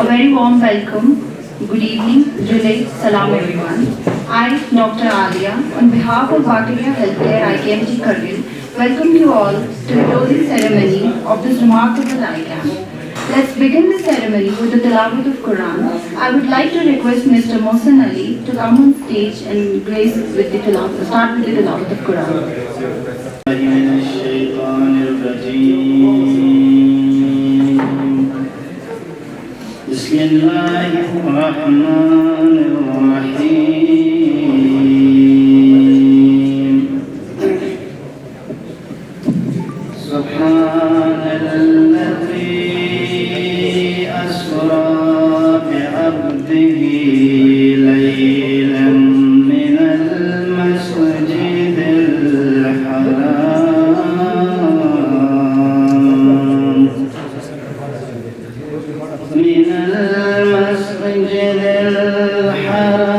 A very warm welcome. Good evening, Jule, Salam everyone. I, Dr. Alia, on behalf of Bakaria Healthcare IKMT Kargil, welcome you all to the closing ceremony of this remarkable ICAM. Let's begin the ceremony with the Tilawat of Quran. I would like to request Mr. Mohsen Ali to come on stage and grace with the Tilawat, start with the Tilawat of Quran. بسم الله الرحمن الرحيم سبحان الذي أسرى بعبده ليلا من المسجد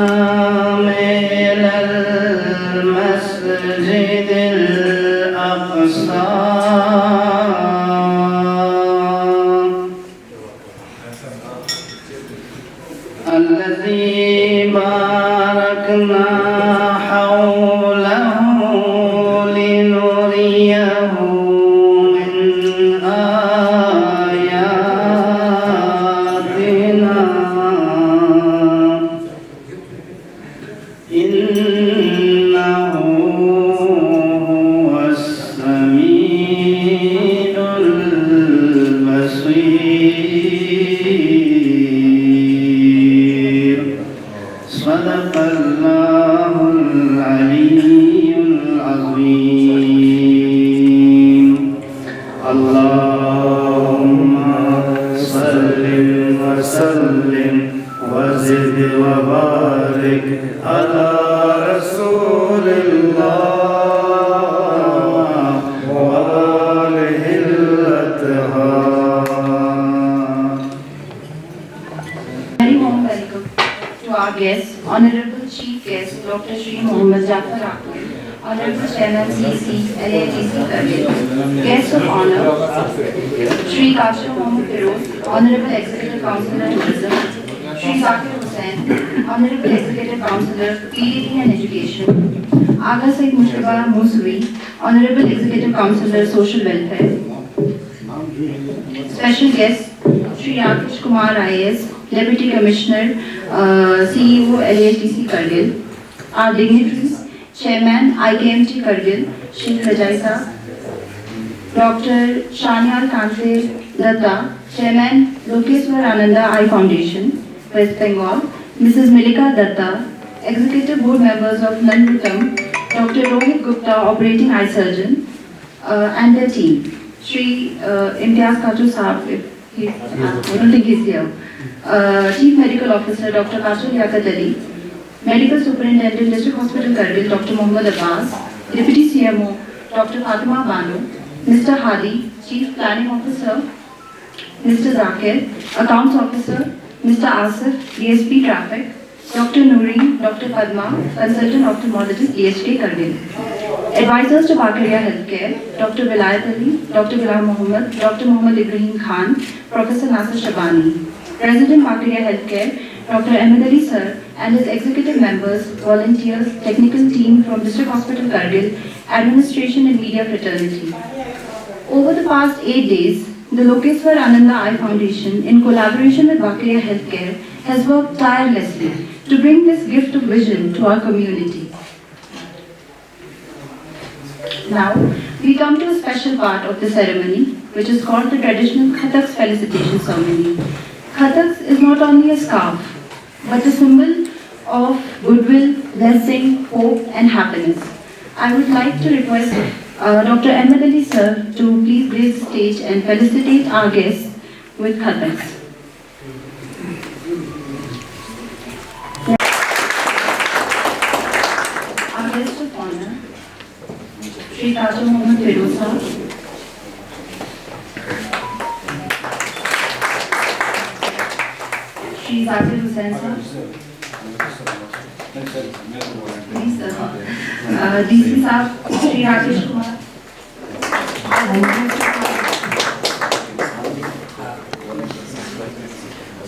الحرام إلى المسجد الأقصى الذي باركنا حوله لنريه من آياتنا إنه هو السميع البصير صدق الله العلي العظيم اللهم صل وسلم وزد وبارك على رسول الله وآله الأطهار. Very warm welcome to our guests, Honorable Chief Guest Dr. Shri Mohammad Jafar Akhtar, Honorable Chairman CC LATC Kargil, Guests of Honor, Shri Kashif Mohammad Firoz, Honorable Executive Councillor Tourism, Shri Zakir Hussain, Honorable Executive Councillor PAD and Education, Agha Said Mushtafa Muswi, Honorable Executive Councillor Social Welfare, Special Guest Shri Rakesh Kumar IAS, Deputy Commissioner, CEO LATC Kargil, our dignitaries, Chairman IKMT Kargil, Shri Rajai Saab, Dr. Shanyal Kanse Datta, Chairman Lokeswar Ananda Eye Foundation, West Bengal, Mrs. Milika Datta, Executive Board Members of Nandutam, Dr. Rohit Gupta, Operating Eye Surgeon, and their team, Shri Imtiaz Katu Saab, I don't think he's here, Chief Medical Officer Dr. Kashif Liaquat Ali, Medical Superintendent District Hospital Kargil Dr. Muhammad Abbas, Deputy CMO Dr. Fatima Banu, Mr. Hadi, Chief Planning Officer Mr. Zakir, Accounts Officer Mr. Asif, DSP Traffic, Dr. Noori, Dr. Padma, Consultant Ophthalmologist DHK Kargil. Advisors to Bakaria Healthcare, Dr. Vilayat Ali, Dr. Ghulam Mohammed, Dr. Muhammad Ibrahim Khan, Professor Nasir Shabani. President Bakaria Healthcare, Dr. Ahmed Ali Sir, and his executive members, volunteers, technical team from District Hospital Kargil, administration and media fraternity. Over the past 8 days, the Lokeswar Ananda Eye Foundation, in collaboration with Bakaria Healthcare, has worked tirelessly to bring this gift of vision to our community. Now, we come to a special part of the ceremony, which is called the traditional Khatak's felicitation ceremony. Khatak is not only a scarf, but a symbol of goodwill, blessing, hope, and happiness. I would like to request Dr. Ahmed Ali Sir to please grace the stage and felicitate our guests with Khataks. Our guest of honor, Shri Kashif Mohammad Firoz Sahab, Shri Zakir Hussain Sahab, please sir, DC Sahab, Shri Rakesh Kumar,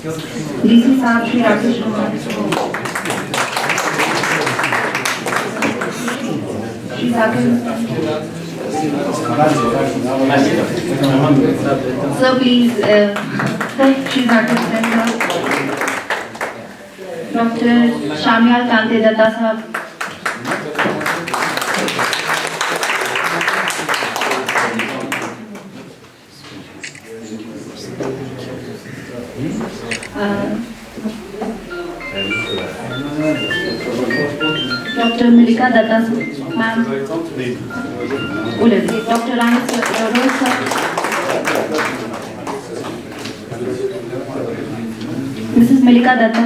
DC sahab Shri Rakesh Kumar, Shri Saqib sir please, Shri Saqib sir, doctor Shamiyal Kante Datta sahab, doctor Malika Datta ma'am, doctor Rani Rose sir, Mrs Malika Datta,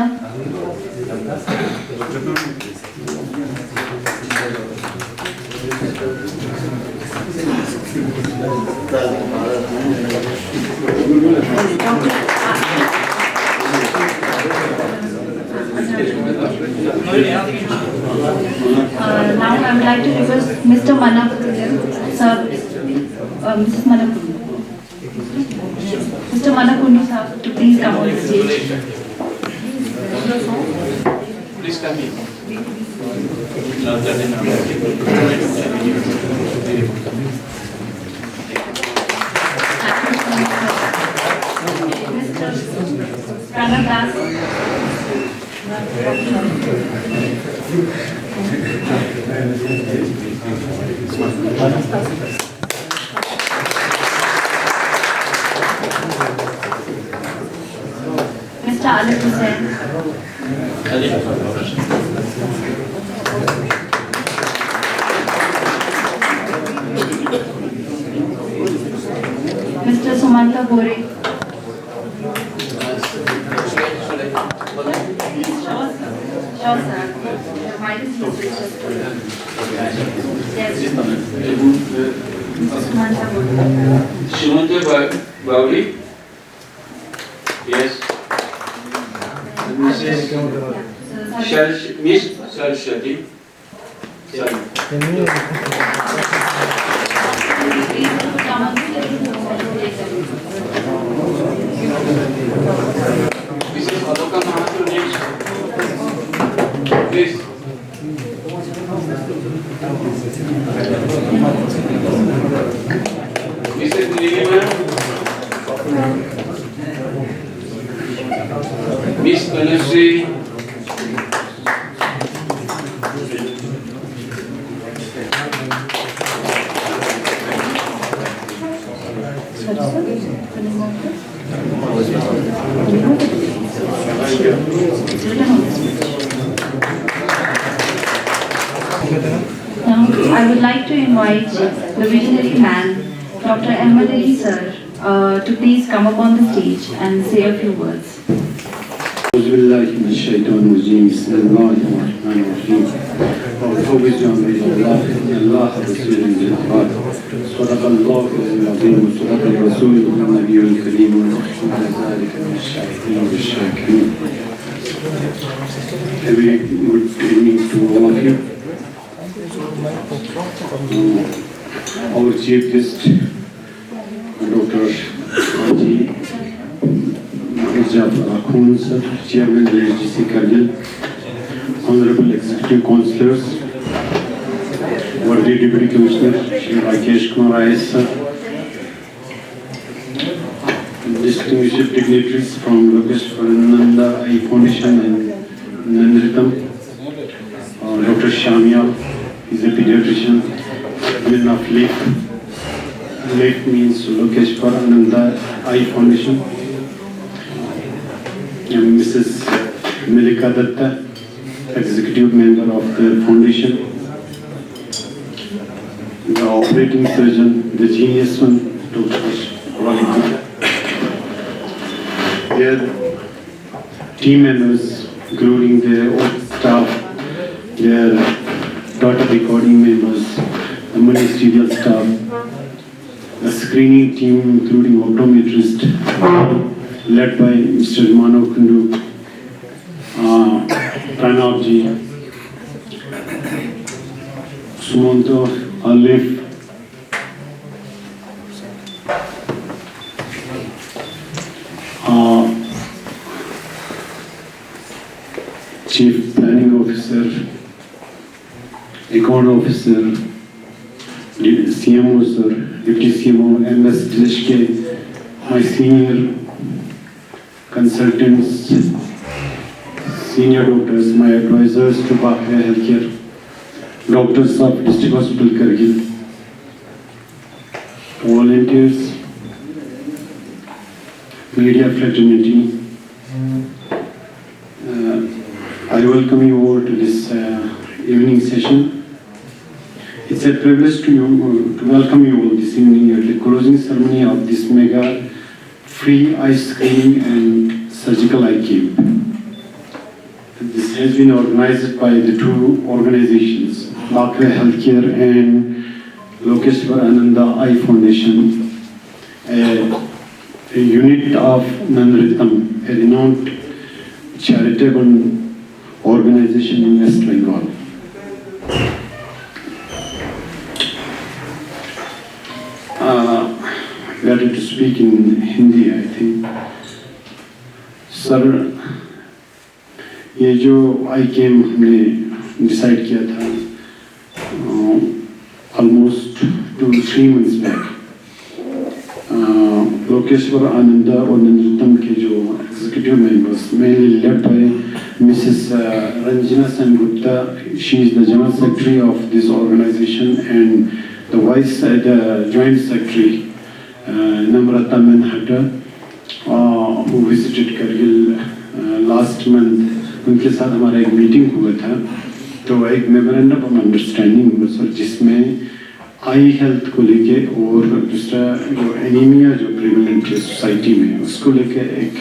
now I would like to request Mr. Manak, sir, Mrs. Manak, Mr. Manakundu sir, to please come on the stage. Please come in. Mr. Pranav Das. Mr. Alif Hussain. Mr. Sumanta Bore. Sure, sir. Yes. Mr. Sumanta Bore. Sumanta Bowley. Yes. Mrs. Miss Saraswati. Sorry. Mrs. Adoka Mahathur next. Please. Mrs. Nilima. Miss Tanushree. Now, I would like to invite the visionary man, Dr. Ahmed Ali sir, to please come up on the stage and say a few words. صدق الله العظيم وصدق الرسول النبي الكريم ونحن على ذلك من الشاهدين والشاكرين. A very good evening to all of you. Our chief guest, Dr. Haji Jafar Akhund sir, Chairman LHDC Kargil, Honorable Executive Councillors, Worthy Deputy Commissioner Shri Rakesh Kumar IAS sir, distinguished dignitaries from Lokesh Parananda Eye Foundation and Nandritam, Dr. Shamia is a pediatrician, women of LAFE. LAFE means Lokesh Parananda Eye Foundation, and Mrs. Malika Datta, executive member of the foundation, the operating surgeon, the genius one, Dr. Walid. Their team members, including their own staff, their data recording members, the ministerial staff, the screening team, including optometrist, led by Mr. Manakundu, Pranavji, Sumanta, Alif, Chief Planning Officer, Account Officer, CMO sir, Deputy CMO, MS Dilishke, my senior consultants, senior doctors, my advisors to Baqia Healthcare, doctors of District Hospital Kargil, volunteers, media fraternity. I welcome you all to this evening session. It's a privilege to welcome you all this evening at the closing ceremony of this mega free eye screening and surgical eye camp. This has been organized by the two organizations, Baqia Healthcare and Lokeshwar Ananda Eye Foundation, a unit of Nanritam, a renowned charitable organization in West Bengal. Better to speak in Hindi, I think. Sir, ये जो I came हमने decide किया था almost 2-3 months back, Lokeshwar Ananda और नंदुतम के जो executive members, mainly led by Mrs. Ranjana Sengupta. She is the General Secretary of this organization, and the Joint Secretary, Namrata Manhatta, who visited Kargil last month. उनके साथ हमारा एक meeting हुआ था, तो एक मेमोरेंडम ऑफ अंडरस्टैंडिंग हुआ sir, जिसमें आई हेल्थ को लेके और दूसरा जो एनीमिया जो प्रिवेलेंट है सोसाइटी में, उसको लेके एक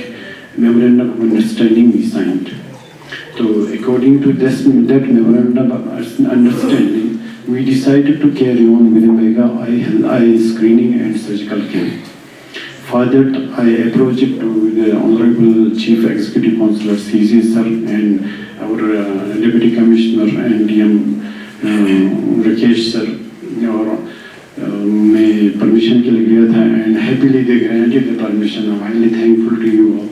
मेमोरेंडम ऑफ अंडरस्टैंडिंग भी साइंड. तो according to that memorandum of understanding we decided to carry on with a mega eye screening and surgical camp. For that, I approached to the Honorable Chief Executive Councillor CC sir and our Deputy Commissioner and DM Rakesh sir, और मैं permission के लिए गया था, and happily they granted the permission. I'm highly thankful to you all.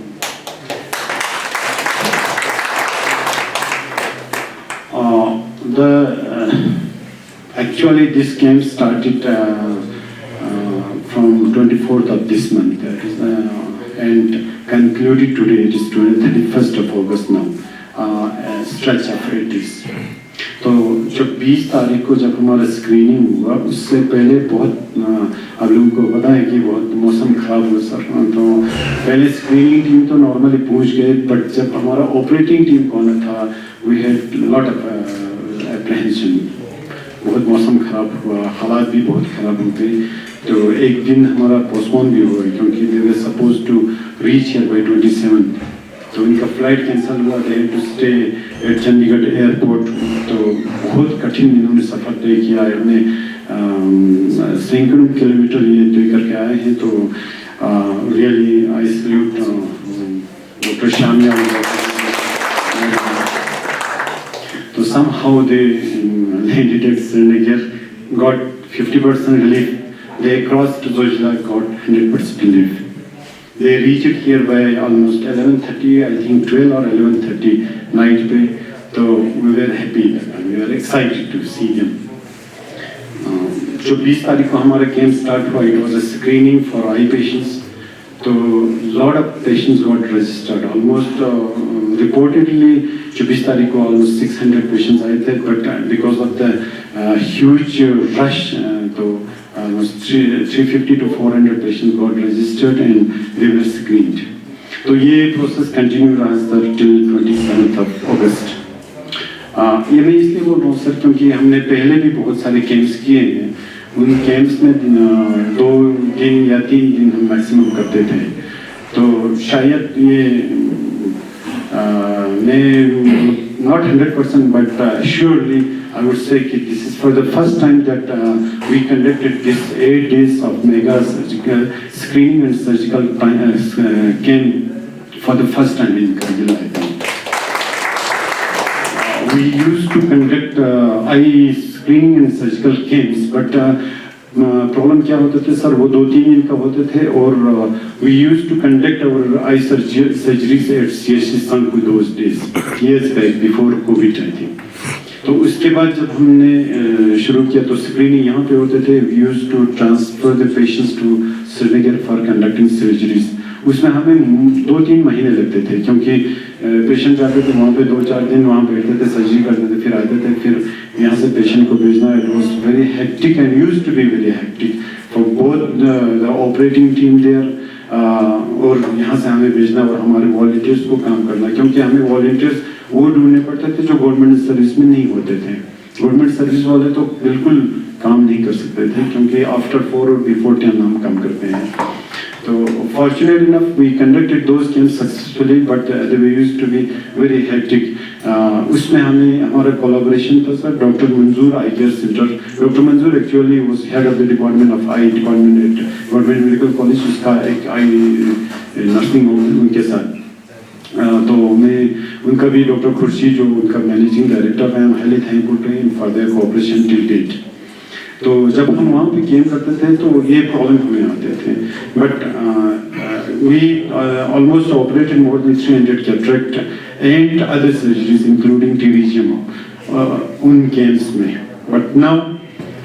Actually, this camp started from 24th of this month and concluded today. It is 31st of August now, a stretch of 8 days. तो जब 20 तारीख को जब हमारा screening हुआ, उससे पहले बहुत आप लोगों को पता है कि बहुत मौसम खराब हुआ सर. तो पहले स्क्रीनिंग टीम तो नॉर्मली पहुंच गए, बट जब हमारा ऑपरेटिंग टीम कौन था, वी हैड लॉट ऑफ एप्रहेंशन. बहुत मौसम खराब हुआ, हालात भी बहुत खराब हो गए, तो एक दिन हमारा पोस्टपोन भी हुआ, क्योंकि they were suppose to reach here by 27. तो उनका फ्लाइट कैंसिल हुआ, they had to stay at Chandigarh airport. तो बहुत कठिन इन्होंने सफ़र तय किया. इन्होंने सैकड़ों किलोमीटर ये तय करके आए हैं. तो really I salute doctor Shamiya. तो somehow they landed at Srinagar, got 50% relief. They crossed to Zojila, got 100% relief. They reached here by almost 11:30, I think 12 or 11:30 night पे. So we were happy, we were excited to see them. जो 20 तारीख को हमारा camp start हुआ, it was a screening for eye patients. So lot of patients got registered. Almost reportedly 24 तारीख को almost 600 patients आए थे, but because of the huge rush, तो almost 350 to 400 patients got registered and they were screened. तो ये process continue रहा sir till 27th of August. ये मैं इसलिए बोल रहा हूँ सर, क्योंकि हमने पहले भी बहुत सारे कैंप्स किए हैं. उन कैंप्स में 2 दिन या 3 दिन हम मैक्सिमम करते थे. तो शायद ये मैं not 100%, but surely I would say that this is for the first time that we conducted this 8 days of mega surgical screening and surgical camp for the first time in Kargil, I think. We used to conduct eye screening and surgical camps, but problem क्या होते थे sir, वो 2-3 दिन का होते थे और we used to conduct our eye surgeries at CHC Sangpur those days, years back before COVID I think. तो उसके बाद जब हमने शुरू किया तो स्क्रीनिंग यहाँ पे होते थे. We used to transfer the patients to Srinagar for conducting surgeries. उसमें हमें 2-3 महीने लगते थे क्योंकि पेशेंट जाते थे वहाँ पे 2-4 दिन वहाँ बैठते थे, सर्जरी करते थे, फिर आते थे, फिर यहाँ से पेशेंट को भेजना. It was very hectic and used to be very hectic for both the operating team there और यहाँ से हमें भेजना और हमारे वॉलंटियर्स को काम करना, क्योंकि हमें वॉलंटियर्स वो ढूंढने पड़ते थे जो गवर्नमेंट सर्विस में नहीं होते थे. गवर्नमेंट सर्विस वाले तो बिल्कुल काम नहीं कर सकते थे क्योंकि आफ्टर 4 और बिफोर 10 हम काम करते हैं. तो fortunate enough we conducted those camps successfully, but they used to be very hectic. उसमें हमें हमारा collaboration था सर डॉक्टर मंजूर आई केयर सेंटर. डॉक्टर मंजूर actually was head of the department of eye department at government medical college. उसका एक आई nursing home उनके साथ. तो मैं उनका भी डॉक्टर खुर्शीद जो उनका मैनेजिंग डायरेक्टर है, highly thankful to him for their cooperation till date. तो जब हम वहाँ पे गेम करते थे तो ये प्रॉब्लम हमें आते थे. But we almost operated more than 300 cataract and other surgeries including टीवीजियम उन गेम्स में. बट नाउ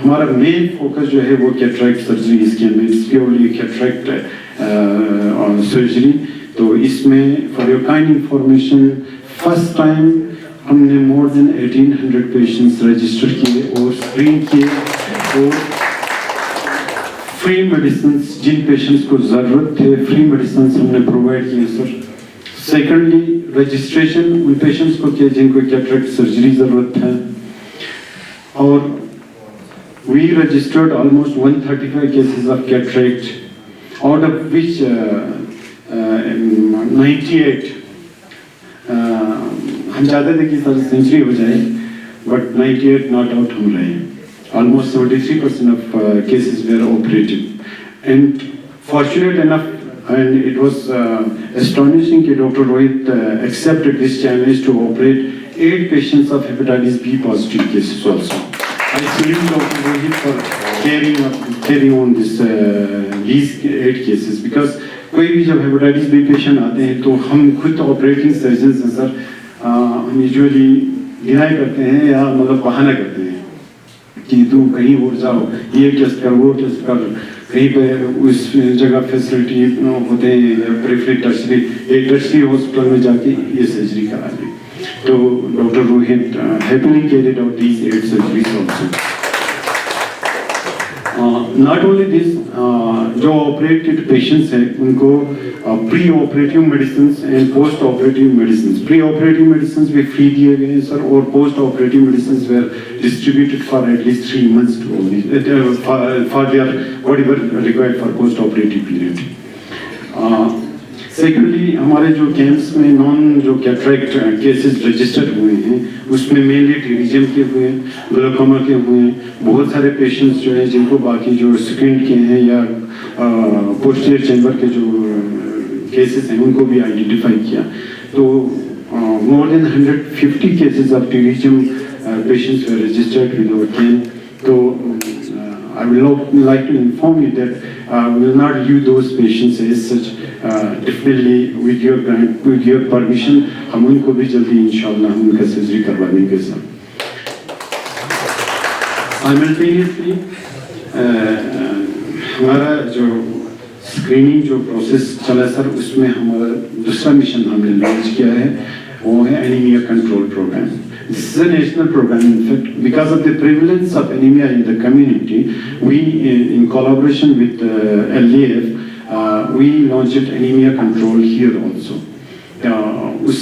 हमारा मेन फोकस जो है वो कैटरेक्ट सर्जरी इस गेम में. It's purely cataract surgery. तो इसमें for your kind information first time हमने मोर देन 1800 पेशेंट्स रजिस्टर किए और स्क्रीन किए और फ्री मेडिसिन जिन पेशेंट्स को जरूरत थे फ्री मेडिसिन हमने प्रोवाइड किए सर. सेकेंडली रजिस्ट्रेशन उन पेशेंट्स को किया जिनको कैटरेक्ट सर्जरी जरूरत है और we registered almost 135 cases of cataract out of which 98 हम चाहते थे कि सर सेंचुरी हो जाए बट 98 नॉट आउट हम रहे. Almost 73% of cases were operated, and fortunate enough, and it was astonishing that Dr. Rohit accepted this challenge to operate 8 patients of hepatitis B positive cases also. I salute Dr. Rohit for carrying on these 8 cases because कोई भी जब hepatitis be patient आते हैं तो हम खुद operating surgeon हैं sir. हम यूजुअली डिनाई करते हैं या मतलब बहाना करते हैं कि तू कहीं और जाओ, ये टेस्ट कर, वो टेस्ट कर, कहीं पे उस जगह फैसिलिटी होते हैं प्रेफरी टर्शरी, एक टर्शरी हॉस्पिटल में जाके ये सर्जरी करा ली. तो doctor Rohit happily carried out these 8 surgeries also. Not only this, जो ऑपरेटेड पेशेंट्स हैं उनको pre operative medicine and post operative medicine. Pre operative medicine भी फ्री दिए गए हैं सर और post operative medicine were distributed for at least 3 months for their whatever required for post operative period. Secondly हमारे जो camps में नॉन जो cataract cases registered हुए हैं उसमें मेनली टीवीजियम के हुए हैं, ग्लाइकोमा के हुए हैं. बहुत सारे पेशेंट्स जो हैं जिनको बाकी जो स्क्रीन के हैं या पोस्टीरियर चैम्बर के जो केसेस हैं उनको भी आइडेंटिफाई किया. तो मोर देन 150 केसेस ऑफ टीवीजियम patients were registered with our camp. तो I would like to inform you that we will not leave those patients as such. Definitely with your permission, हम उनको भी जल्दी इंशाल्लाह हम उनका सर्जरी करवा देंगे सर. Simultaneously, हमारा जो स्क्रीनिंग जो प्रोसेस चला सर उसमें हमारा दूसरा मिशन हमने लॉन्च किया है वो है anaemia control programme. This is a national program. In fact, because of the prevalence of anemia in the community, we, in collaboration with LAF, we launched anemia control here also. उस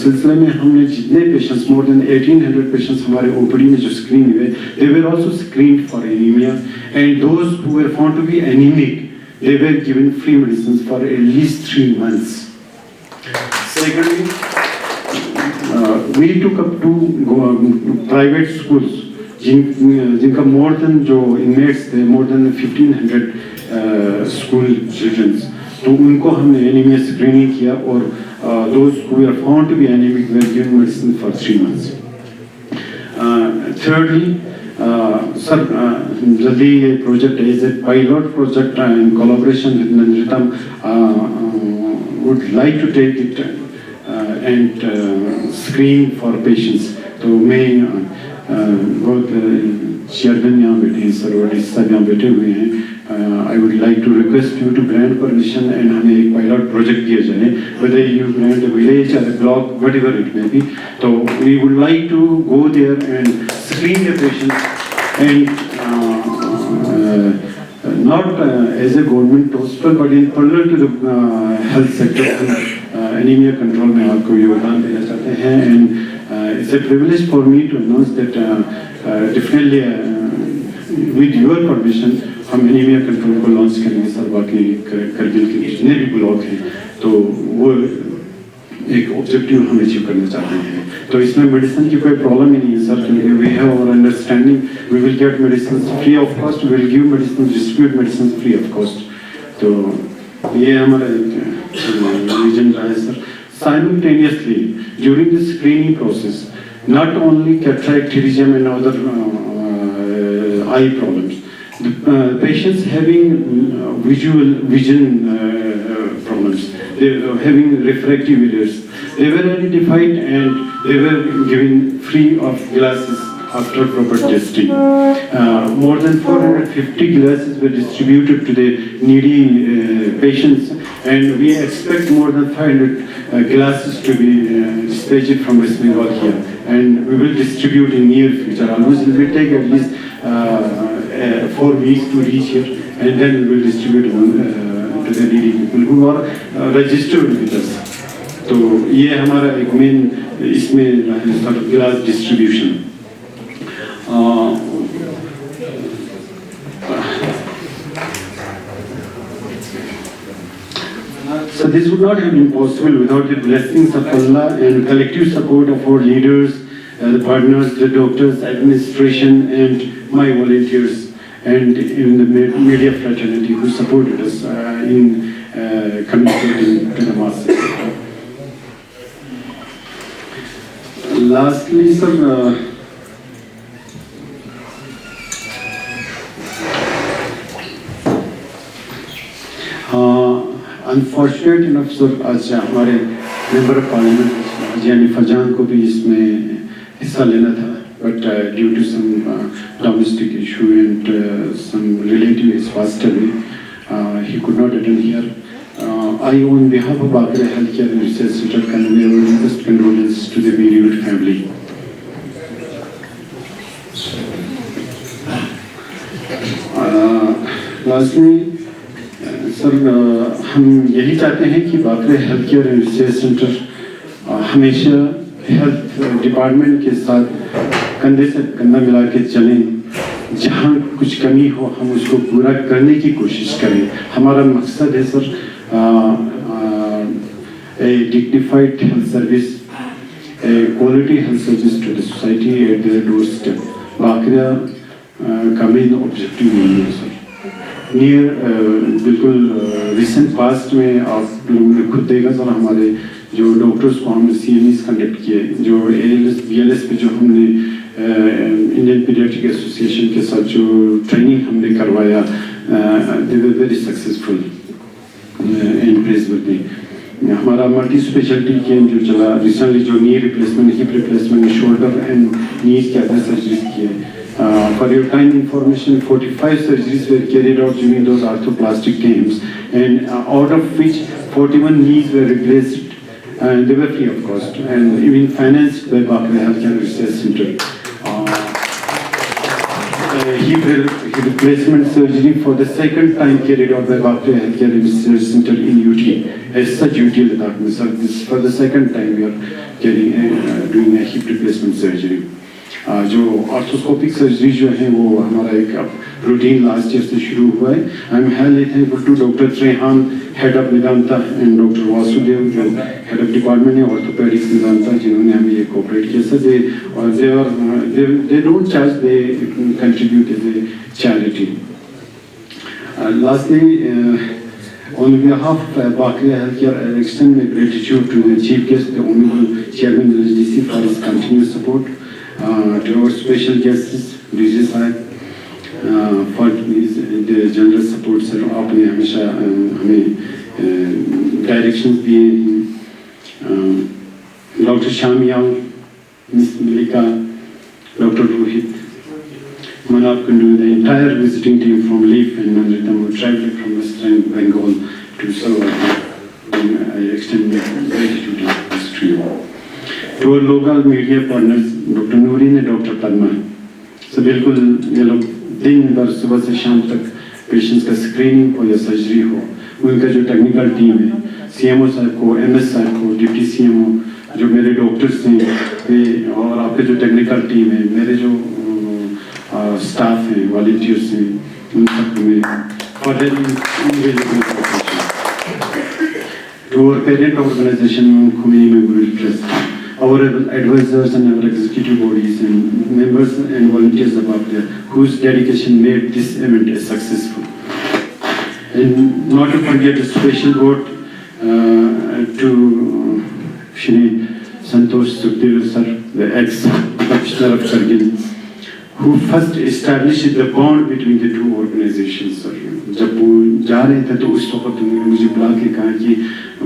सिलसिले में हमने जितने patients more than 1800 patients हमारे OPD में जो screen हुए, they were also screened for anemia, and those who were found to be anemic, they were given free medicines for at least 3 months. Secondly, we took up 2 private schools जिनका more than जो inmates थे more than 1500 school children. तो उनको हमने anemia screening किया और those who were found to be anemic were given medicine for 3 months. Thirdly, Sir, जल्दी ये project is a pilot project in collaboration with Nandritam would like to take it and screen for patients. तो मैं बहुत chairman यहाँ बैठे हैं sir और इस सब यहाँ बैठे हुए हैं. I would like to request you to grant permission and हमें एक pilot project दिया जाए, whether you grant a village or a block, whatever it may be. So we would like to go there and screen the patients and not as a government hospital but in parallel to the health sector. Anemia control में आपको योगदान देना चाहते हैं and it's a privilege for me to announce that definitely with your permission हम anaemia control को launch करेंगे sir. बाकी करगिल के जितने भी ब्लॉक हैं तो वो एक ऑब्जेक्टिव हम अचीव करना चाहते हैं. तो इसमें मेडिसिन की कोई प्रॉब्लम ही नहीं है सर, क्योंकि we have our understanding. We will get medicine free of cost, we will give medicine, distribute medicine free of cost. तो ये हमारा विजन रहा है sir. Simultaneously during the screening process, not only cataract, iridescence and other eye problems, the patients having vision problems, they were having refractive errors, they were identified and they were given free of glasses after proper testing. More than 450 glasses were distributed to the needy patients, and we expect more than 500 glasses to be dispatched from West Bengal here, and we will distribute in near future. Almost it will take at least 4 weeks to reach here, and then we will distribute to the needy people who are registered with us. तो ये हमारा एक main इसमें glass distribution. So this would not have been possible without the blessings of Allah and collective support of our leaders, the partners, the doctors, administration, and my volunteers, and even the media fraternity who supported us in communicating to the masses. Lastly, sir. Unfortunate enough sir आज हमारे member of parliament Haji Hanifa Jan को भी इसमें हिस्सा लेना था, but due to some domestic issue and some relative is passed away, he could not attend here. I on behalf of Bakre Healthcare and Research Center convey our deepest condolences to the bereaved family. Lastly, sir हम यही चाहते हैं कि Bakre health care and research centre हमेशा health department के साथ कंधे से कंधा मिला के चलें. जहाँ कुछ कमी हो हम उसको पूरा करने की कोशिश करें. हमारा मकसद है sir a dignified health service, a quality health service to the society at their doorstep. Baccarat का मेन ऑब्जेक्टिव यही है सर. बिल्कुल रिसेंट पास्ट में आप लोगों ने खुद देखा सर, हमारे जो डॉक्टर्स को हमने CMEs कंडक्ट किए, जो ALS BLS पे जो हमने इंडियन पीडियाट्रिक एसोसिएशन के साथ जो ट्रेनिंग हमने करवाया, they were very successful and praiseworthy. हमारा मल्टी स्पेशलिटी कैंप जो चला रिसेंटली, जो knee replacement, hip replacement, shoulder and knees के अंदर सर्जरीज किए. For your kind information, 45 surgeries were carried out during those arthroplastic camps, and out of which 41 knees were replaced, and they were free of cost, and even financed by Bakre Healthcare Research Center. Hip replacement surgery for the second time carried out by Bakre Healthcare Research Center in UT, as such UT Ladakh में sir, this for the second time we are doing a hip replacement surgery. जो ऑर्थोस्कोपिक surgery जो है वो हमारा एक routine last year से शुरू हुआ है. I am highly thankful to doctor Trehan, head of Vedanta, and doctor Vasudev जो हेड ऑफ डिपार्टमेंट है ऑर्थोपेडिक्स वेदांता, जिन्होंने हमें ये कोऑपरेट किया sir. They don't charge, they contribute as a charity. Lastly, on behalf of Bakre Healthcare, I extend my gratitude to the Chief Guest, the Honorable Chairman of the LHDC, for his continuous support. to our special guests, DJ Sahib, for his the general support sir, आपने हमेशा हमें directions दिए हैं. Dr. Shamyal, Miss Malika, Dr. Rohit, Manab Kundu, the entire visiting team from Leaf and Nandritam who traveled from Western Bengal to serve. I extend my gratitude to this trio. To our local media partners, Dr. Nooreen and Dr. Padma. So बिल्कुल ये लोग दिन भर सुबह से शाम तक patients का स्क्रीनिंग हो या सर्जरी हो, उनका जो टेक्निकल टीम है, CMO साहब को, MS साहब को, डिप्टी CMO, जो मेरे डॉक्टर्स हैं, वे और आपके जो टेक्निकल टीम है, मेरे जो स्टाफ हैं, वॉलंटियर्स हैं, उन सबको मैं for their invaluable cooperation. To our parent organization, Khomeini Memorial Trust, our advisors and our executive bodies and members and volunteers above there, whose dedication made this event successful. And not to forget a special word to Shri Santosh Sukhdev sir, the ex-commissioner of Kargil, who first established the bond between the two organizations. Sir, जब वो जा रहे थे तो उस वक्त उन्होंने मुझे बुला के कहा कि I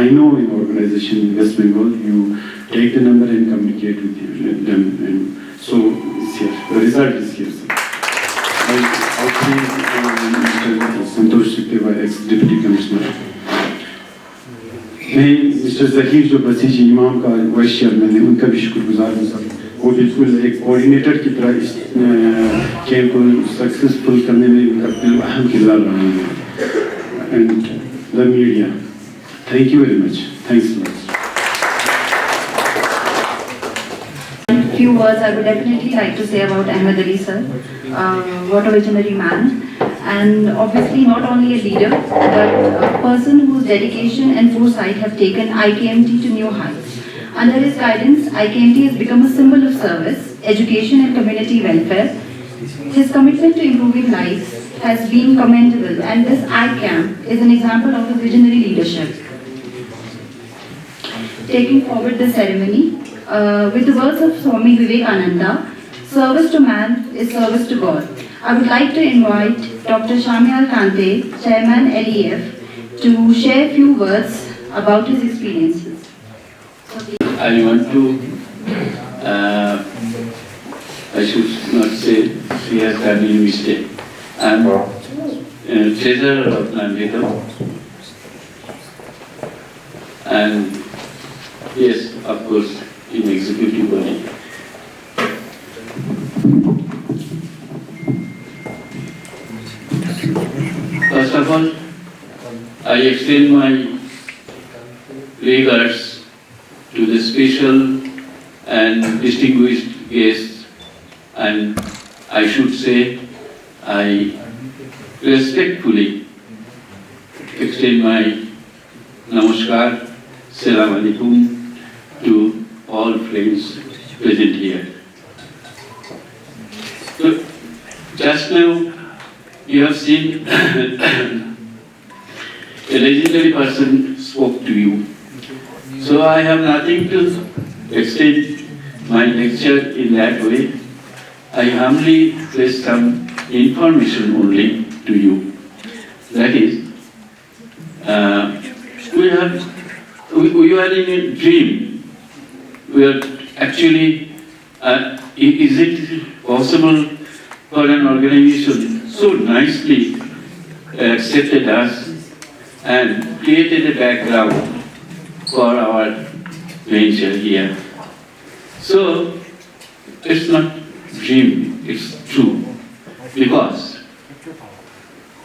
know an organization in West Bengal, you take the number and communicate with them, and so it's here. The result is here, sir. I thank Mr. Santosh Sukhdev, ex-deputy commissioner. मैं mister Zaheer जो बसीजी इमाम का vice chairman है, उनका भी शुक्रगुजार हूँ sir. वो बिल्कुल एक कोऑर्डिनेटर की तरह इस कैंप को सक्सेसफुल करने में उनका अहम किरदार रहा है. And the media, thank you very much. Thanks lot. Few words I would definitely like to say about Ahmed Ali sir. What a visionary man, and obviously not only a leader, but a person whose dedication and foresight have taken IKMT to new heights. Under his guidance, IKMT has become a symbol of service, education and community welfare. His commitment to improving lives has been commendable, and this iCamp is an example of his visionary leadership. Taking forward the ceremony, with the words of Swami Vivekananda, service to man is service to God. I would like to invite Dr. Shamyal Kante, Chairman LEF, to share a few words about his experiences. I want to, I should not say she has done any mistake. I am treasurer of Nandita. And yes, of course, in executive body. First of all, I extend my regards to the special and distinguished guests, and I should say I respectfully extend my namaskar, salam alaikum to all friends present here. So, just now you have seen a legendary person spoke to you. So I have nothing to extend my lecture in that way. I humbly place some information only to you. That is, we are in a dream. We are actually, is it possible for an organization so nicely accepted us and created a background for our venture here? So, it's not dream, it's true. Because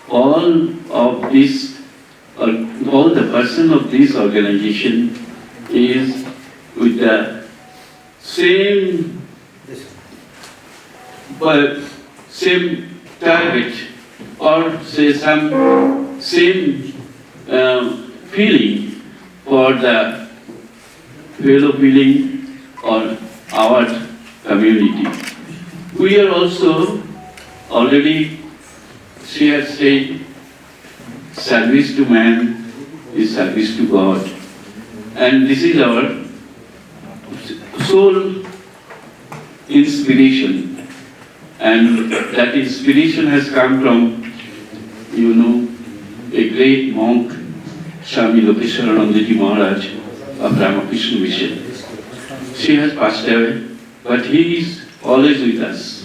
all of this, all the person of this organization is with the same target, or say some same feeling for the fellow feeling or our community. We are also already, she has said, service to man is service to God. And this is our sole inspiration. And that inspiration has come from, a great monk, Swami Lokeswaranandaji Maharaj of Ramakrishna Mission. She has passed away, but he is always with us.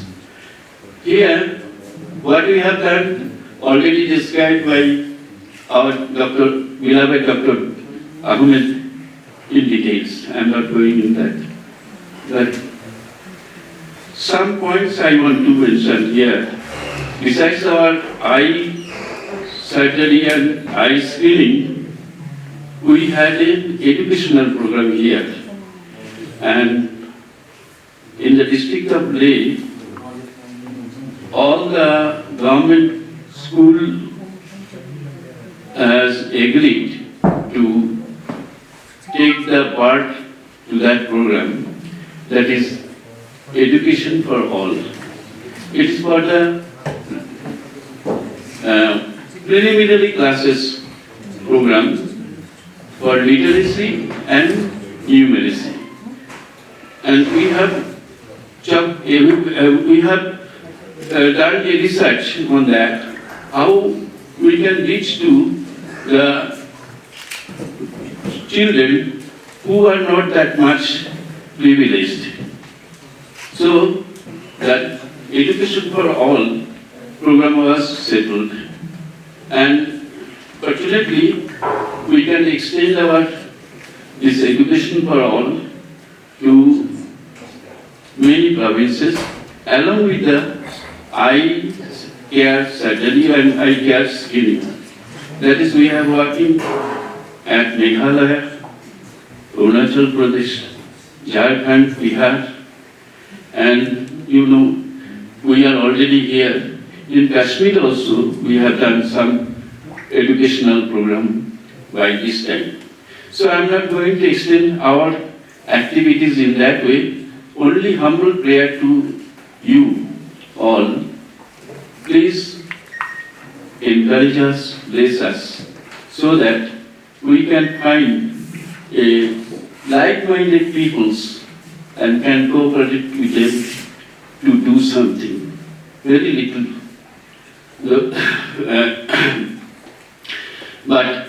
Here, what we have done, already described by our beloved Dr. Ahmed in details. I am not going in that. But some points I want to mention here. Besides our eye surgery and eye screening, we had an educational program here. And in the district of Leh, all the government school has agreed to take the part to that program, that is education for all. It is for the preliminary classes program for literacy and numeracy. And we have done a research on that, how we can reach to the children who are not that much privileged. So that education for all program was settled, and fortunately we can extend this education for all to many provinces, along with the eye care surgery and eye care screening. That is, we are working at Meghalaya, Arunachal Pradesh, Jharkhand, Bihar, and we are already here. In Kashmir also, we have done some educational program by this time. So I am not going to extend our activities in that way. Only humble prayer to you all. Please encourage us, bless us, so that we can find a like-minded peoples and can cooperate with them to do something. Very little. But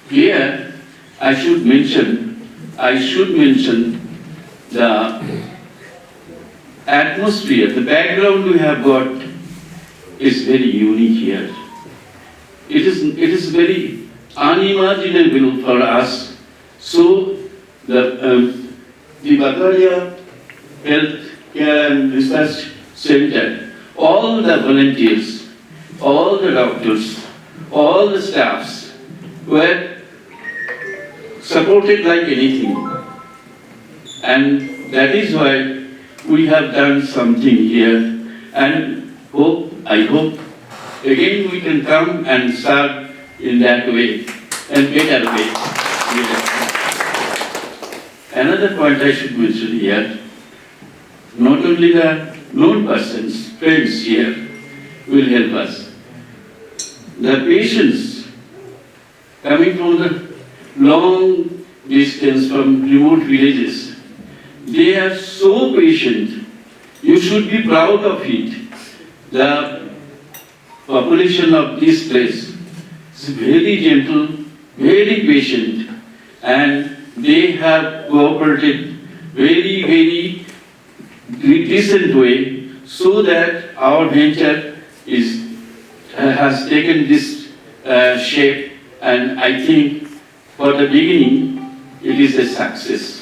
here I should mention the atmosphere, the background we have got is very unique here. It is very unimaginable for us. So the Bagaria Health Care and Research Center, all the volunteers, all the doctors, all the staffs were supported like anything. And that is why we have done something here, and I hope again we can come and serve in that way and better way. Another point I should mention here, not only the known persons, friends here will help us. The patients coming from the long distance from remote villages, they are so patient. You should be proud of it. The population of this place is very gentle, very patient, and they have cooperated very, very decent way, so that our venture has taken this shape, and I think for the beginning it is a success.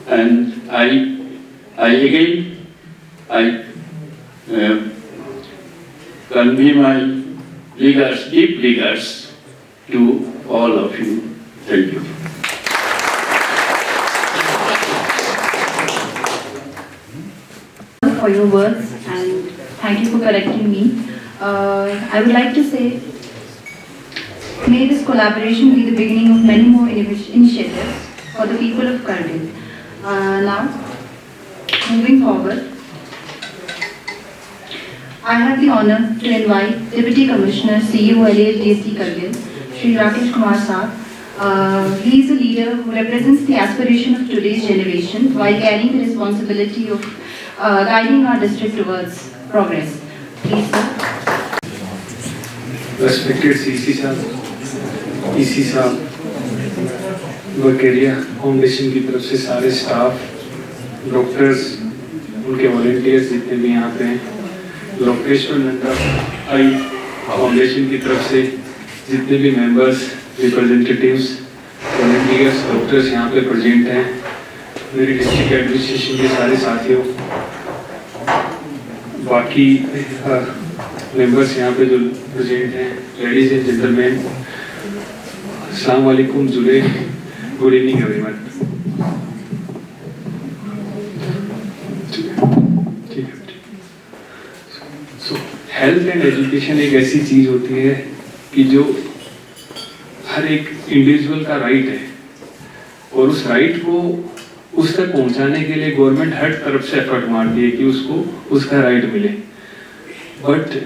And I convey my regards, deep regards to all of you. Thank you. For your words, and thank you for correcting me. I would like to say, may this collaboration be the beginning of many more initiatives for the people of Kargil. Now, moving forward, I have the honor to invite Deputy Commissioner, CEO, LASDSC Kargil, Shri Rakesh Kumar Saab. He is a leader who represents the aspiration of today's generation while carrying the responsibility of guiding our district towards progress. Please, sir. Respected CC साहब, EC साहब, वकेरिया foundation की तरफ से सारे staff, doctors, उनके volunteers जितने भी यहाँ पे हैं, लोकेश्वर नंदा आई फाउंडेशन की तरफ से जितने भी मेंबर्स, रिप्रेजेंटेटिव्स, वॉलंटियर्स, डॉक्टर्स यहाँ पे प्रेजेंट हैं, मेरी डिस्ट्रिक्ट एडमिनिस्ट्रेशन के सारे साथियों, बाकी मेंबर्स यहाँ पे जो प्रेजेंट हैं, लेडीज एंड जेंटलमैन, अस्सलाम वालेकुम, जुले, गुड इवनिंग एवरीवन। ठीक है। सो हेल्थ एंड एजुकेशन एक ऐसी चीज होती है कि जो हर एक इंडिविजुअल का राइट है, और उस राइट को उस तक पहुंचाने के लिए गवर्नमेंट हर तरफ से एफर्ट मारती है कि उसको उसका राइट मिले। बट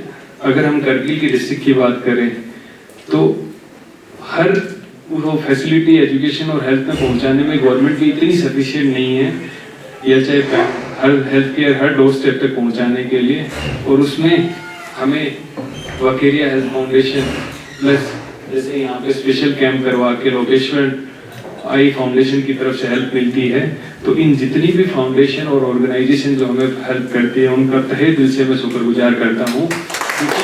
अगर हम करगिल की डिस्ट्रिक्ट की बात करें तो हर वो फैसिलिटी एजुकेशन और हेल्थ में पहुंचाने में गवर्नमेंट भी इतनी सफिशिएंट नहीं है, या चाहे हर हेल्थ केयर हर डोर स्टेप तक पहुंचाने के लिए। और उसमें हमें वकेरिया हेल्थ फाउंडेशन प्लस जैसे यहाँ पे स्पेशल कैंप करवा के लोकेश्वर आई फाउंडेशन की तरफ से हेल्प मिलती है। तो इन जितनी भी फाउंडेशन और ऑर्गेनाइजेशन जो हमें हेल्प करती है उनका तहे दिल से मैं शुक्रगुजार करता हूँ, क्योंकि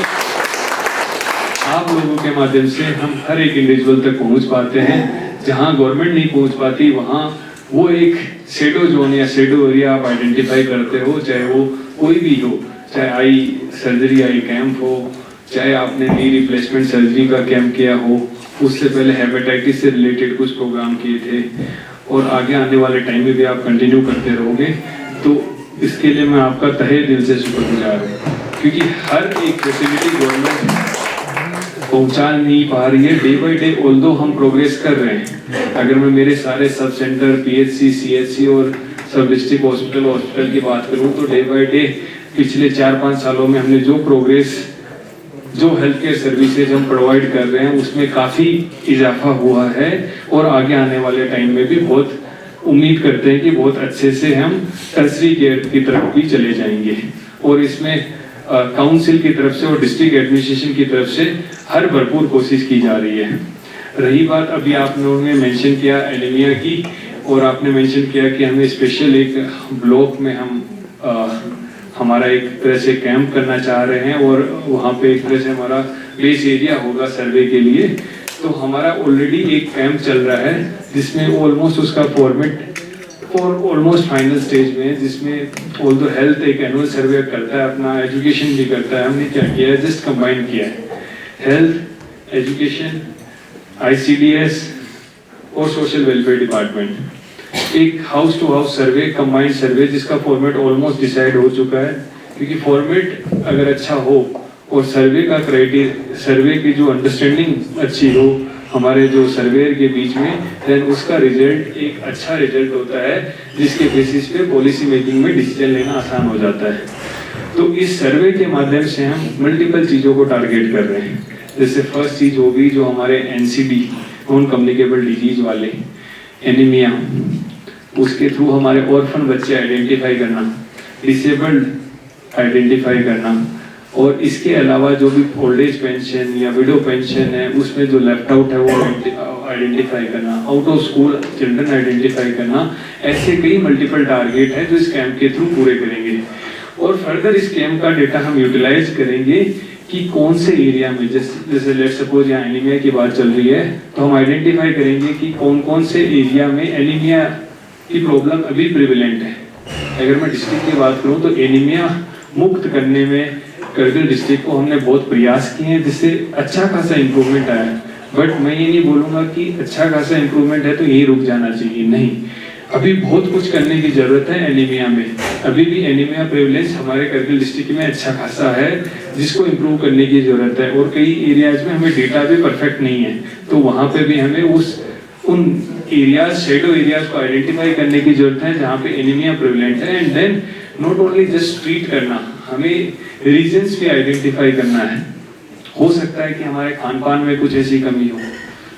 आप लोगों के माध्यम से हम हर एक इंडिविजुअल तक पहुंच पाते हैं। जहां गवर्नमेंट नहीं पहुंच पाती वहां वो एक शेडो जोन या शेडो एरिया आप आइडेंटिफाई करते हो, चाहे वो कोई भी हो, चाहे आई सर्जरी आई कैंप हो, चाहे आपने नी रिप्लेसमेंट सर्जरी का कैंप किया हो, उससे पहले हेपेटाइटिस से रिलेटेड कुछ प्रोग्राम किए थे, और आगे आने वाले टाइम में भी आप कंटिन्यू करते रहोगे। तो इसके लिए मैं आपका तहे दिल से शुक्रगुजार हूँ, क्योंकि हर एक फैसिलिटी गवर्नमेंट पहुंचा नहीं पा रही है। डे बाई डे ऑल्दो हम प्रोग्रेस कर रहे हैं। अगर मैं मेरे सारे सब सेंटर, PHC, CHC और सब डिस्ट्रिक्ट हॉस्पिटल की बात करूं तो डे बाई डे पिछले 4-5 सालों में हमने जो प्रोग्रेस, जो हेल्थ केयर सर्विसेज हम प्रोवाइड कर रहे हैं उसमें काफ़ी इजाफा हुआ है, और आगे आने वाले टाइम में भी बहुत उम्मीद करते हैं कि बहुत अच्छे से हम टर्शरी केयर की तरफ भी चले जाएंगे। और इसमें काउंसिल की तरफ से और डिस्ट्रिक्ट एडमिनिस्ट्रेशन की तरफ से हर भरपूर कोशिश की जा रही है। रही बात अभी आप लोगों ने मेंशन किया एनीमिया की, और आपने मेंशन किया कि हमें स्पेशल एक ब्लॉक में हम हमारा एक तरह से कैंप करना चाह रहे हैं, और वहाँ पे एक तरह से हमारा बेस एरिया होगा सर्वे के लिए। तो हमारा ऑलरेडी एक कैंप चल रहा है जिसमें ऑलमोस्ट उसका फॉर्मेट और ऑलमोस्ट फाइनल स्टेज में, जिसमें ऑल्दो हेल्थ एक एनुअल सर्वे करता है, अपना एजुकेशन भी करता है। हमने क्या किया है, जस्ट कंबाइन किया है हेल्थ, एजुकेशन, ICDS और सोशल वेलफेयर डिपार्टमेंट, एक house to house survey, combined survey, जिसका फॉर्मेट ऑलमोस्ट डिसाइड हो चुका है। क्योंकि फॉर्मेट अगर अच्छा हो और सर्वे का क्राइटेरिया, सर्वे की जो अंडरस्टैंडिंग अच्छी हो हमारे जो सर्वेयर के बीच में, देन उसका रिजल्ट एक अच्छा रिजल्ट होता है, जिसके बेसिस पे पॉलिसी मेकिंग में डिसीजन लेना आसान हो जाता है। तो इस सर्वे के माध्यम से हम मल्टीपल चीज़ों को टारगेट कर रहे हैं। जैसे फर्स्ट चीज़ होगी जो हमारे NCD, नॉन कम्युनिकेबल डिजीज वाले, एनीमिया, उसके थ्रू हमारे ऑर्फन बच्चे आइडेंटिफाई करना, डिसेबल्ड आइडेंटिफाई करना, और इसके अलावा जो भी ओल्ड एज पेंशन या विडो पेंशन है उसमें जो लेफ्ट आउट है वो आइडेंटिफाई करना, out of school children identify करना। ऐसे कई मल्टीपल टारगेट है जो इस कैंप के थ्रू पूरे करेंगे। और फर्दर इस कैंप का डेटा हम यूटिलाइज करेंगे कि कौन से एरिया में, जैसे लेट्स सपोज यहाँ एनीमिया की बात चल रही है, तो हम आइडेंटिफाई करेंगे कि कौन कौन से एरिया में एनीमिया की प्रॉब्लम अभी प्रिवेलेंट है। अगर मैं डिस्ट्रिक्ट की बात करूँ तो एनीमिया मुक्त करने में करगिल डिस्ट्रिक्ट को हमने बहुत प्रयास किए हैं, जिससे अच्छा खासा इंप्रूवमेंट आया है। बट मैं ये नहीं बोलूँगा कि अच्छा खासा इंप्रूवमेंट है तो यही रुक जाना चाहिए, नहीं, अभी बहुत कुछ करने की जरूरत है एनीमिया में। अभी भी एनीमिया प्रेवलेंस हमारे करगिल डिस्ट्रिक्ट में अच्छा खासा है, जिसको इम्प्रूव करने की जरूरत है। और कई एरियाज में हमें डेटा भी परफेक्ट नहीं है, तो वहाँ पे भी हमें उन एरियाज, शेडो एरियाज को आइडेंटिफाई करने की जरूरत है जहाँ पे एनीमिया प्रेवलेंट है। And then not only just treat करना, हमें रीजंस भी आइडेंटिफाई करना है। हो सकता है कि हमारे खान पान में कुछ ऐसी कमी हो,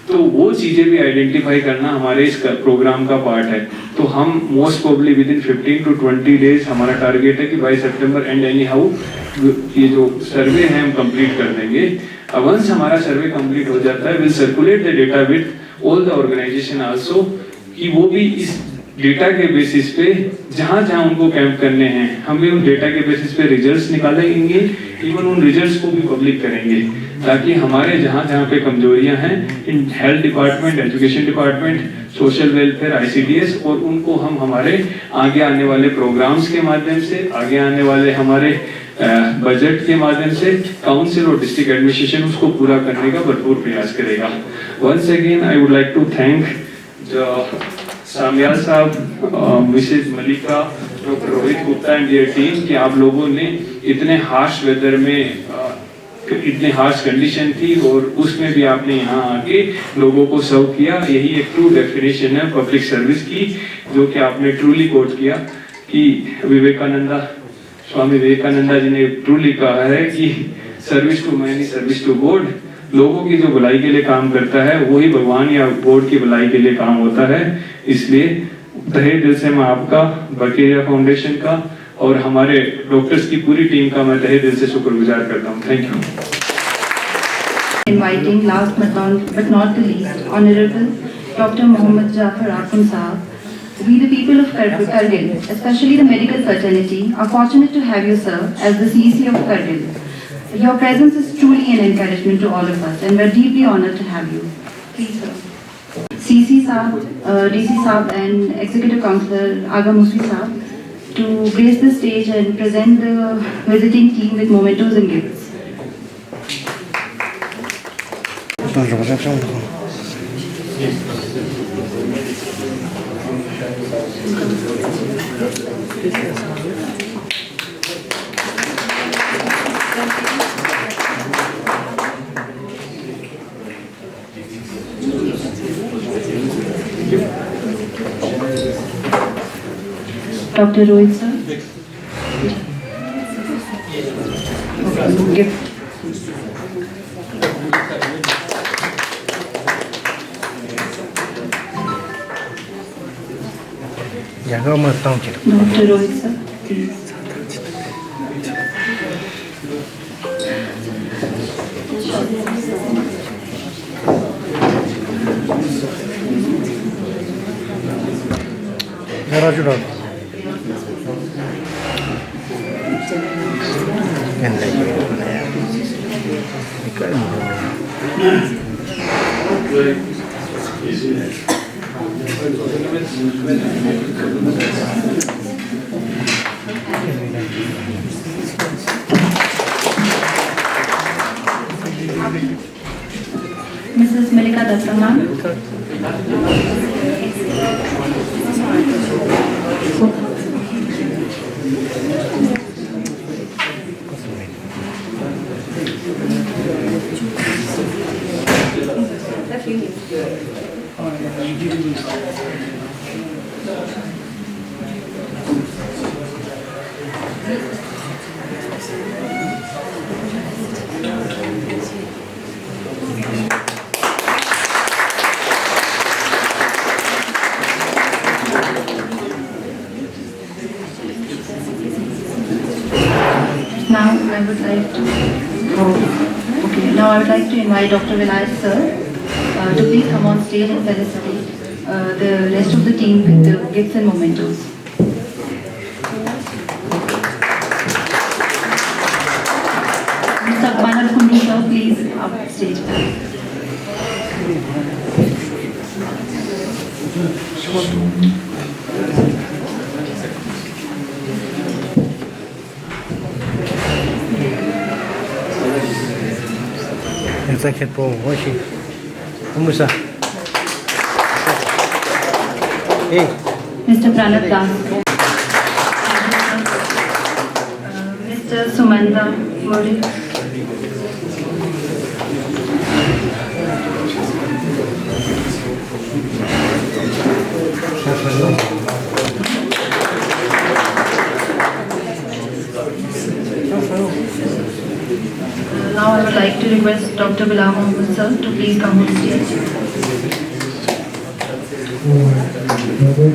तो वो चीज़ें भी आइडेंटिफाई करना हमारे इस प्रोग्राम का पार्ट है। तो हम most probably within 15 to 20 days हमारा टारगेट है कि बाय सितंबर एंड एनी हाउ ये जो सर्वे है हम कंप्लीट कर देंगे। वंस हमारा सर्वे कंप्लीट हो जाता है, will circulate the data with all the organisation also, कि वो भी इस डेटा के बेसिस पे जहाँ जहाँ उनको कैंप करने हैं हम भी उन डेटा के बेसिस पे रिजल्ट्स निकालेंगे, इवन उन रिजल्ट्स को भी पब्लिक करेंगे, ताकि हमारे जहाँ जहाँ पे कमजोरियाँ हैं in health department, education department, social welfare, ICDS, और उनको हम हमारे आगे आने वाले प्रोग्राम्स के माध्यम से, आगे आने वाले हमारे बजट के माध्यम से काउंसिल और डिस्ट्रिक्ट एडमिनिस्ट्रेशन उसको पूरा करने का भरपूर प्रयास करेगा। Once again I would like to thank Samiyal sahab, Mrs Malika, doctor Rohit Gupta and their team कि आप लोगों ने इतने हार्श वेदर में इतने हार्श कंडीशन थी और उसमें भी आपने यहाँ आके लोगों को सर्व किया। यही एक ट्रू डेफिनेशन है पब्लिक सर्विस की, जो कि आपने ट्रूली कोट किया कि स्वामी विवेकानंदा जी ने ट्रूली कहा है कि service to man is service to God. लोगों की जो भलाई के लिए काम करता है वही भगवान या गॉड की भलाई के लिए काम होता है। इसलिए तहे दिल से मैं आपका, बकेरिया फाउंडेशन का और हमारे डॉक्टर्स की पूरी टीम का मैं तहे दिल से शुक्रगुजार करता हूँ। Thank you. Inviting last but not the least, Honorable Dr. Mohammad Jafar Akhund Sahab. We the people of Kargil, especially the medical fraternity, are fortunate to have you, sir, as the CEC of Kargil. Your presence is truly an encouragement to all of us, and we're deeply honored to have you. Please, sir. CC Saab, DC Saab, and Executive Councillor Aga Musfi Saab to grace the stage and present the visiting team with mementos and gifts. Dr. Rohit sir. Gift. Dr. Rohit sir, please. Mrs. Malika Datta ma'am. Now I would like to invite Dr. Vilayat sir to please come on stage and felicitate the rest of the team with the gifts and mementos. Mr. Manal Kundu sir, please up stage. Mr. Pranab Das, Mr. Sumanta Modi, now I would like to request Dr. Bilal Mohammed sir to please come on stage. Mr.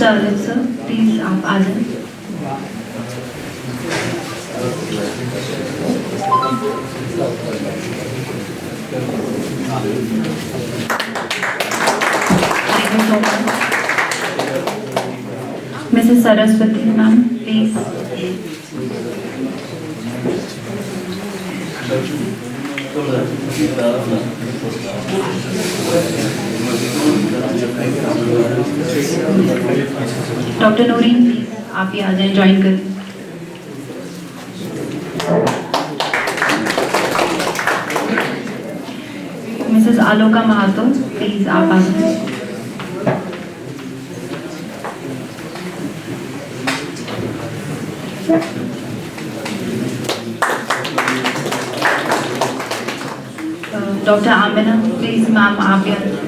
Arif sir, please आप आ जाएं. Thank you so much. Mrs. Saraswati ma'am, please. Doctor Noorin please आप ही आ जाएं, join करें. Mrs Aloka Mahato please आप आ जाएं. Doctor Amina please ma'am आप भी आ जाएं.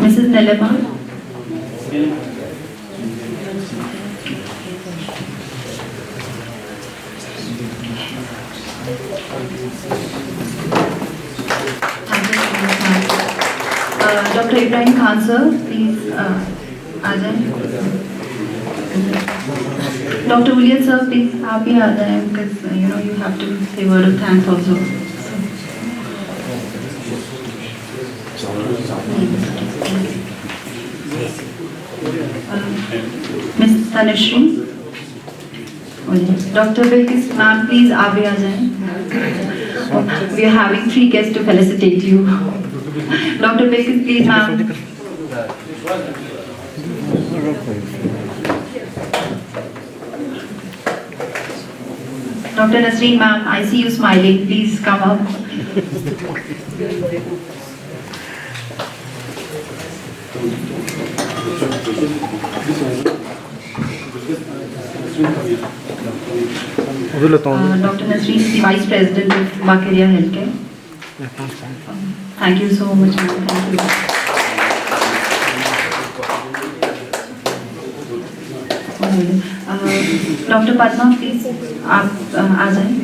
Mrs Neelima. Doctor Ibrahim Khan sir please आ जाएं. डॉक्टर विलियम सर प्लीज आप भी आ जाएं, because you know you have to say word of thanks also. Miss Tanushree. Doctor Bilkis ma'am please आप भी आ जाएं. We are having 3 guests to felicitate you. Dr. Bilkis please ma'am. Dr. Nasreen ma'am, I see you smiling. Please come up. Dr. Nasreen is the Vice President of Bakaria Healthcare. Thank you so much, ma'am. Thank you. Dr. Padma, please, आप आ जाएं.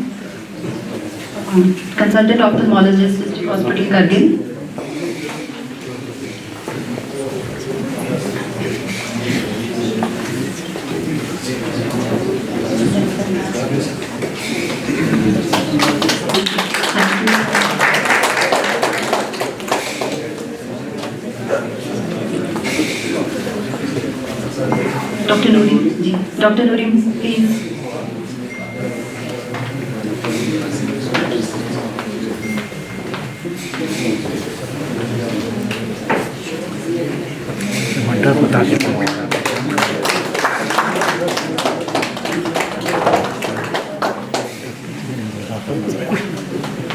Consultant ophthalmologist, District Hospital Kargil. Dr. Noorim, Dr. Noorim, please.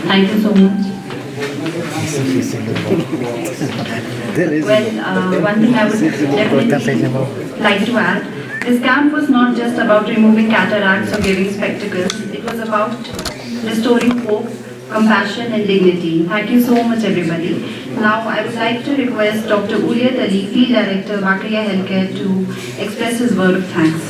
Thank you so much. Well, one thing I would definitely like to add, this camp was not just about removing cataracts or giving spectacles. It was about restoring hope, compassion and dignity. Thank you so much everybody. Now I would like to request Dr. Uliyat Ali, Field Director, Bakaria Healthcare, to express his word of thanks.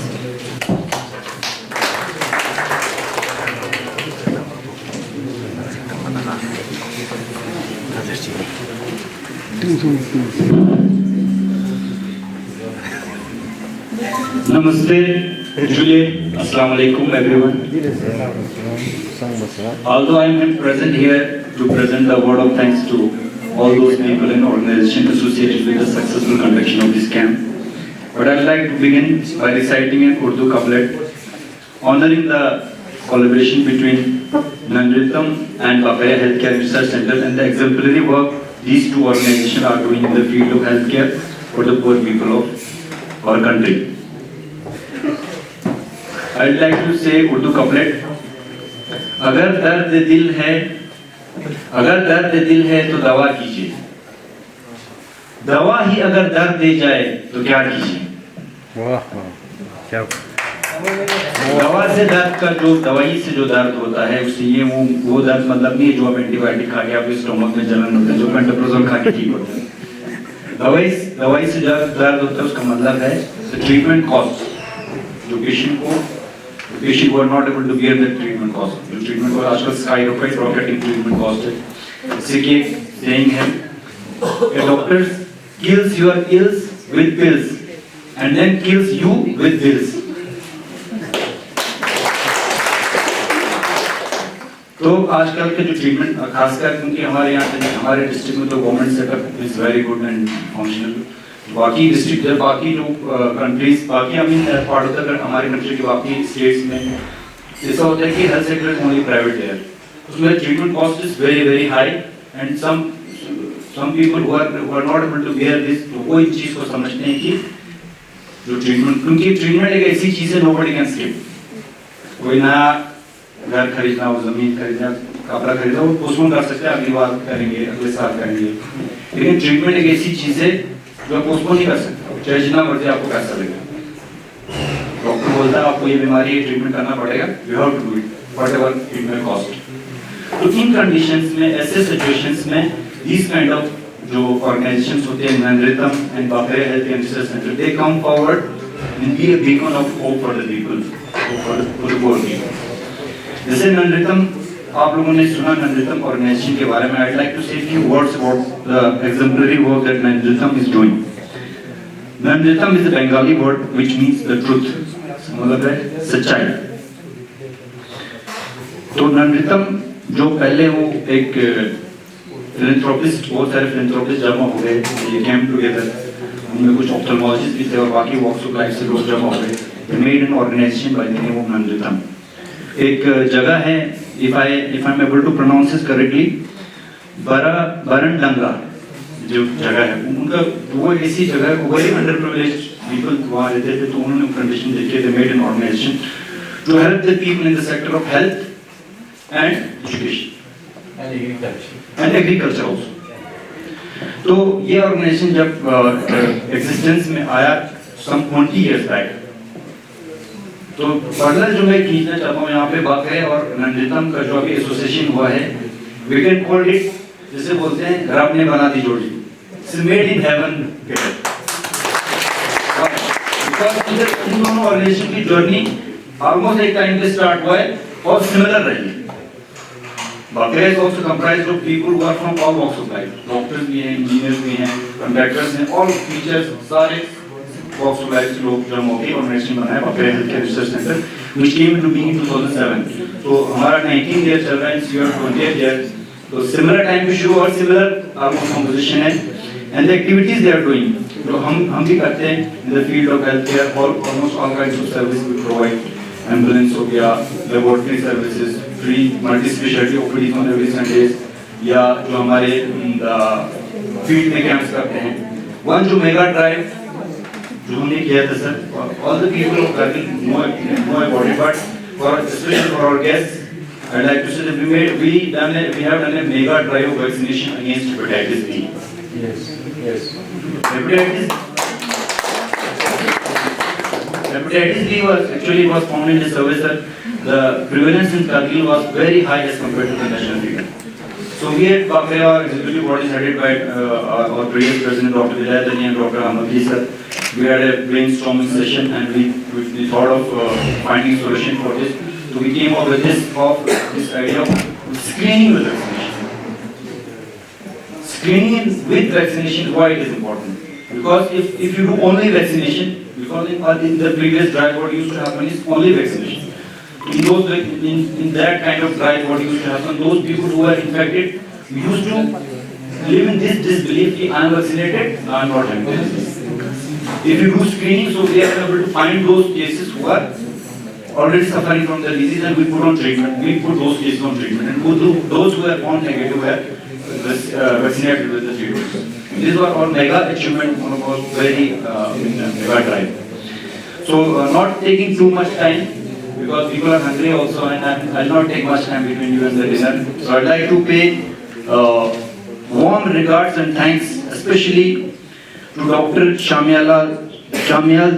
Namaste, Julie, Assalamu alaikum everyone. Although I am present here to present the word of thanks to all those people and organizations associated with the successful conduction of this camp, but I would like to begin by reciting an Urdu couplet honoring the collaboration between Nandritam and Bakaria Healthcare Research Center and the exemplary work these two organizations are doing in the field of healthcare for the poor people of our country. I would like to say Urdu couplet. अगर दर्द दिल है तो दवा कीजिए, दवा ही अगर दर्द दे जाए तो क्या कीजिए. दवा से दर्द का जो दवाई से जो दर्द होता है उससे ये वो दर्द मतलब नहीं है जो आप एंटीबायोटिक खा के आपके स्टोमक में जलन होता है, जो पेंटोप्रोजोल खा के ठीक होता है. दवाई से दर्द होता है उसका मतलब है ट्रीटमेंट कॉस्ट जो पेशेंट को patient who are not able to bear the treatment cost. जो treatment को आजकल skyrocket rocketing treatment cost है. इससे कि saying है, a doctor kills your ills with pills and then kills you with bills. तो आजकल के जो ट्रीटमेंट खासकर क्योंकि हमारे यहाँ पे हमारे डिस्ट्रिक्ट में तो government setup is very good and functional. बाकी डिस्ट्रिक्ट बाकी जो कंट्रीज बाकी I mean part of the हमारे कंट्री के बाकी स्टेट्स में ऐसा होता है कि health sector is only private there. उसमें treatment cost is very very high and some people who are not able to bear this. तो वो इस चीज को समझते हैं कि जो ट्रीटमेंट क्योंकि ट्रीटमेंट एक ऐसी चीज है नोबडी कैन स्किप. कोई नया घर खरीदना हो, जमीन खरीदना, कपड़ा खरीदना, वो पोस्टपोन कर सकते हैं, अगली बार करेंगे, अगले साल करेंगे. लेकिन ट्रीटमेंट एक ऐसी चीज है जो पोस्टपोन नहीं कर सकते, चाहे जितना मर्जी आपको पैसा लगे. डॉक्टर बोलता है आपको ये बीमारी है, ट्रीटमेंट करना पड़ेगा, you have to do it whatever it may cost. तो इन कंडीशंस में, ऐसे सिचुएशंस में दिस काइंड ऑफ जो ऑर्गेनाइजेशंस होते हैं, नंदृतम एंड बाकरे health and research centre, they come forward and be a beacon of hope for the people, for the poor people. जैसे नंदृतम आप लोगों ने सुना नंदृतम ऑर्गेनाइजेशन के बारे में. I'd like to say a few words about the exemplary work that Nandritam is doing. Nandritam is a Bengali word which means the truth. मतलब है सच्चाई. तो नंदृतम जो पहले वो एक फिलैंथ्रोपिस्ट, बहुत सारे फिलैंथ्रोपिस्ट जमा हो गए, ये कैम टुगेदर, उनमें कुछ ऑप्थेल्मोलॉजिस्ट भी थे और बाकी वॉक्स ऑफ लाइफ से लोग जमा हो गए. They made an organization by the name of Nandritam. एक जगह है, if I'm able to pronounce this correctly, बरनडंगा जो जगह है, उनका वो ऐसी जगह है, वो very underprivileged people वहाँ रहते थे. तो उन्होंने कंडीशन देखे, they made an organization to help the people in the sector of health and education and agriculture also. तो ये ऑर्गेनाइजेशन जब एग्जिस्टेंस में आया some 20 years back, तो फर्दर जो मैं खींचना चाहता हूँ यहाँ पे बाकरे और नंदृतम का जो अभी एसोसिएशन हुआ है, वी कैन कॉल इट, जैसे बोलते हैं रब ने बना दी जोड़ी, it's made in heaven. Because इन दोनों ऑर्गेनाइजेशन की जर्नी ऑलमोस्ट एक टाइम पे स्टार्ट हुआ है और सिमिलर रही. Bakre is also comprised of people who are from all walks of life. Doctors भी हैं, इंजीनियर्स भी हैं, कॉन्ट्रैक्टर्स हैं, ऑल टीचर्स, सारे वॉक्स ऑफ लाइफ से लोग जमा होकर ऑर्गेनाइजेशन बनाया Bakre health care research centre, which came into being in 2007. तो हमारा 19 ईयर चल रहा है, इस ईयर 20th ईयर. तो सिमिलर टाइम पे शुरू और सिमिलर आपको कंपोजिशन है and the activities they are doing, जो हम भी करते हैं in the field of health care. Almost all kinds of service we provide. Ambulance हो गया, laboratory services, free multi speciality OPD on every Sundays, या जो हमारे फील्ड में कैंप्स करते हैं. वन जो मेगा ड्राइव जो हमने किया था sir, all the people of Kargil know about it, but for especially for our guests, I'd like to say that we have done a mega drive of vaccination against hepatitis B. Yes. Hepatitis B was found in the survey that the prevalence in Kargil was very high as compared to the national figure. So we at Bakre, our executive board is headed by our previous president Dr. Vilayat Ali and Dr. Ahmad sir. We had a brainstorming session and we thought of finding a solution for this. So we came up with this idea of screening with vaccination. Screening with vaccination, why it is important? Because if you do only vaccination, because in the previous drive what used to happen is only vaccination. In that kind of drive what used to happen, those people who are infected used to live in this disbelief that I am vaccinated, I am not having disease. If you do screening, so we are able to find those cases who are already suffering from the disease and we put on treatment. We put those cases on treatment and those who are found negative were vaccinated with the treatment. These were all mega achievement, one of our very mega drive. So not taking too much time because people are hungry also and I'll not take much time between you and the dinner. So I'd like to pay warm regards and thanks especially to Dr. Shamyal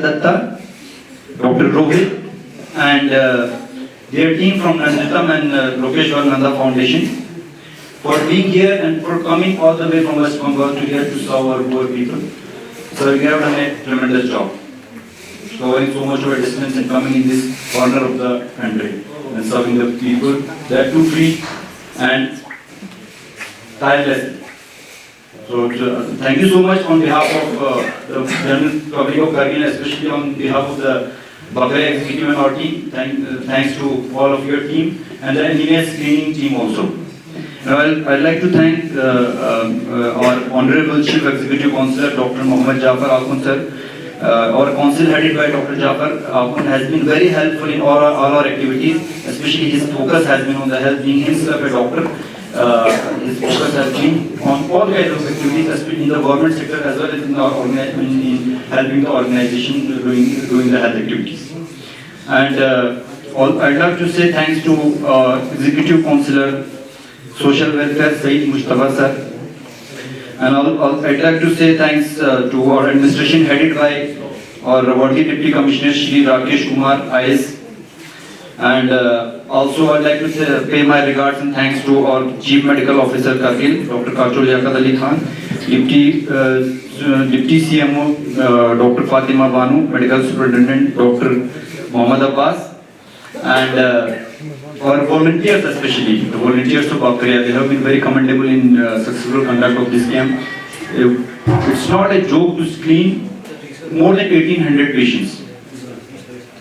Datta, Dr. Rohit and their team from Nandritam and Lokeshwar Nanda Foundation for being here and for coming all the way from West Bengal to here to serve our poor people. So we have done a tremendous job. covering so much of a distance and coming in this corner of the country and serving the people. They are too free and tireless. So thank you so much on behalf of the general public of Kargil, especially on behalf of the Bakaria executive and our team. Thanks to all of your team and the NES cleaning team also. Now I'd like to thank our Honorable Chief Executive Councillor Dr. Mohammad Jafar Akhund sir. Our council headed by Dr. Jafar Akhund has been very helpful in all our activities, especially his focus has been on the health, being himself a doctor. His focus has been on all kinds of activities, especially in the government sector as well as in our in helping the organization doing the health activities. And I'd like to say thanks to Executive Councillor Social Welfare Saeed Mustafa sir. And I'd like to say thanks to our administration headed by our Rawalpindi Deputy Commissioner Shri Rakesh Kumar IS. And also I'd like to pay my regards and thanks to our Chief Medical Officer Kargil, Dr. Kachol Liaquat Ali Khan, Deputy CMO Dr. Fatima Banu, Medical Superintendent Dr. Mohammad Abbas, and our volunteers, especially the volunteers of Bakaria, they have been very commendable in successful conduct of this camp. It's not a joke to screen more than 1,800 patients,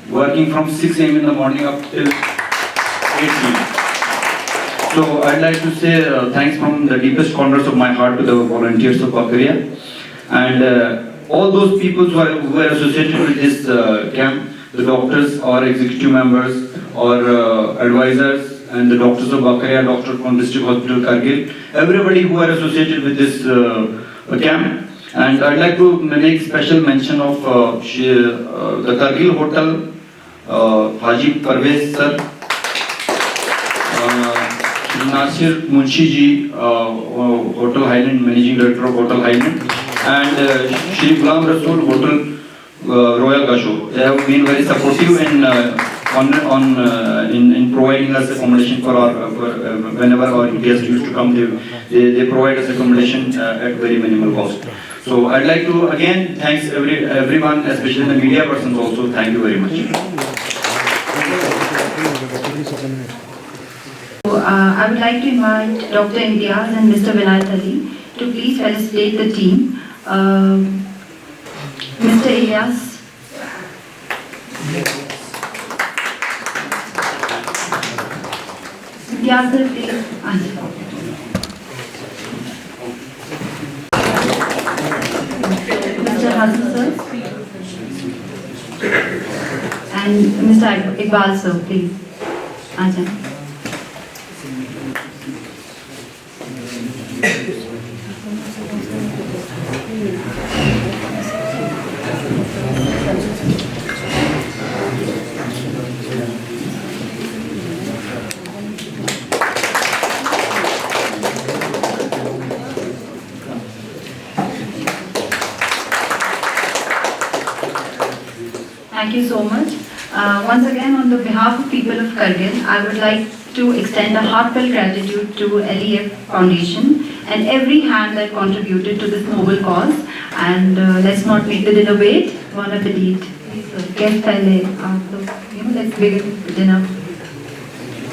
working from 6 a.m. in the morning up till 8 p.m. So I'd like to say thanks from the deepest corners of my heart to the volunteers of Bakaria and all those people who are associated with this camp, the doctors, our executive members, our advisors, and the doctors of Bakaria, doctor from District Hospital Kargil, everybody who are associated with this camp. And I'd like to make special mention of the Kargil Hotel, Haji Parvez sir, Nasir Munshi ji, Hotel Highland, Managing Director of Hotel Highland, and Shri Ghulam Rasool, Hotel Royal Gasho. They have been very supportive in providing us accommodation for our whenever our guests used to come. They provide us accommodation at very minimal cost. So I'd like to again thanks everyone, especially the media persons also. Thank you very much. I would like to invite Dr. Imtiaz and Mr. Vinayat Ali to please felicitate the team. Mr. Ilyas. Imtiaz sir, please. Mr. Hasan sir. And Mr. Iqbal sir, please. Ajay. Thank you so much. Once again, on the behalf of people of Kargil, I would like to extend a heartfelt gratitude to LEF Foundation and every hand that contributed to this noble cause. And let's not make the dinner wait. Bon appetit. Guests, let's begin dinner.